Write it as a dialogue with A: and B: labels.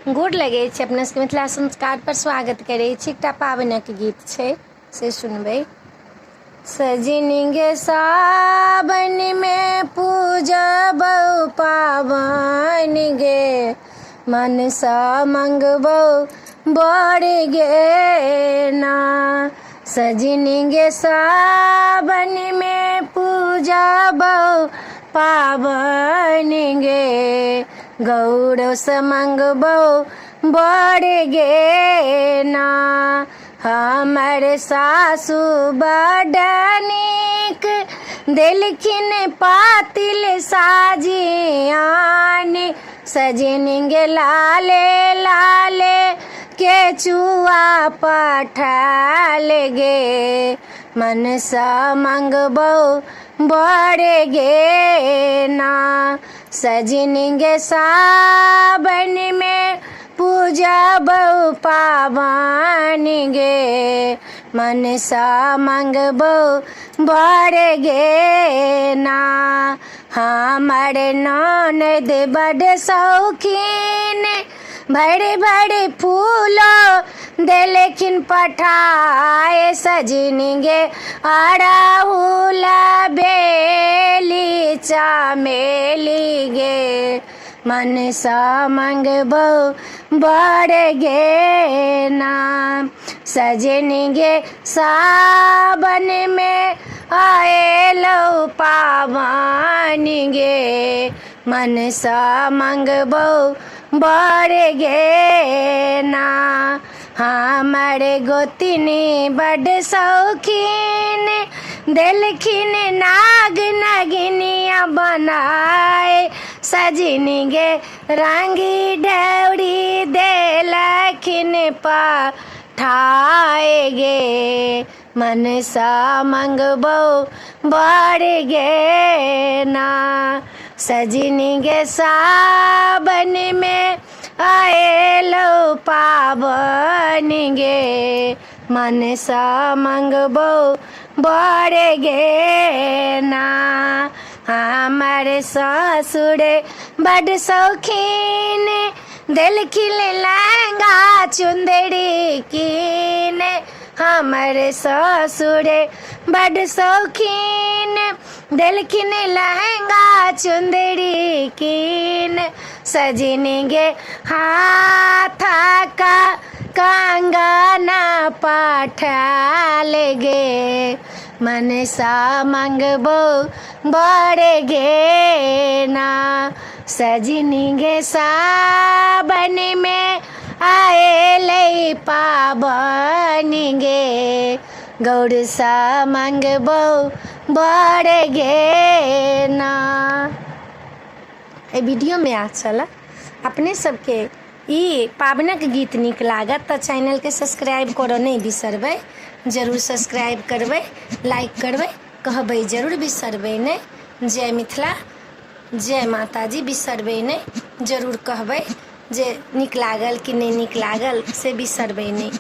A: गोर लगै छै। अपना सबके मिथिला संस्कार पर स्वागत करै छी। एकटा पाबनिक गीत छै से सुनबै। सजनी गे सावन में पूजब पाबनि गे, मनसा मंगबौ बड़ गे ना। सजनी गे सावन में पूजब पाबनि गे, गौरव से मंगबौ बड़ गे ना। हमर सासु बड़ नीक देलखिन पातिल साजियान, सजनी गे लाले लाले के चुआ पठाल गे, मनसा मंगबौ बड़ गे ना। सजनी गे सावन में पूजब पाबनि गे, मनसा मंगबौ बड़ गे ना। हमर ननद बड़ शौकीन बड़े बड़े फूलो देलखिन पठाए, सजनी गे अड़हुला बेली चमेली गे, मनसा मंगबौ बड़ गे ना। सजनी गे सावन में आएलौ पाबनि गे, मनसा मंगबौ बड़ गे ना। हमर गोतिनी बड़ शौकीन देलखिन नाग नगिनिया बनाए, सजनी गे रंगी ढौरी देलखिन पठाए गे, मनसा मंगबौ बड़ गे ना। सजनी गे सावन में आएलौ पाबनि गे, मनसा मंगबौ बड़ गे ना। हमर ससुर बड़ शौकीन देलखिन लहंगा चुंदरी कीन, हमर ससुर बड़ शौकीन देलखिन लहंगा चुंदरी कीन, सजनी गे हाथा का कंगना पठाल गे, मनसा मंगबौ बड़ गे ना। सजनी गे सावन में आएलै पाबनि गे, गौरसा मंगबौ बड़ गे ना। एहि वीडियो में आ चला अपने सबके ई पाबनक गीत नीक लागत तऽ चैनल के सब्सक्राइब करऽ नहीं बिसरबै। जरूर सब्सक्राइब करबै, लाइक करबै, कहबै जरूर बिसरबै नहीं। जय मिथिला, जय माताजी, बिसरबै नहीं। जरूर कहबै जे नीक लागल कि नहीं नीक लागल से बिसरबै नहीं।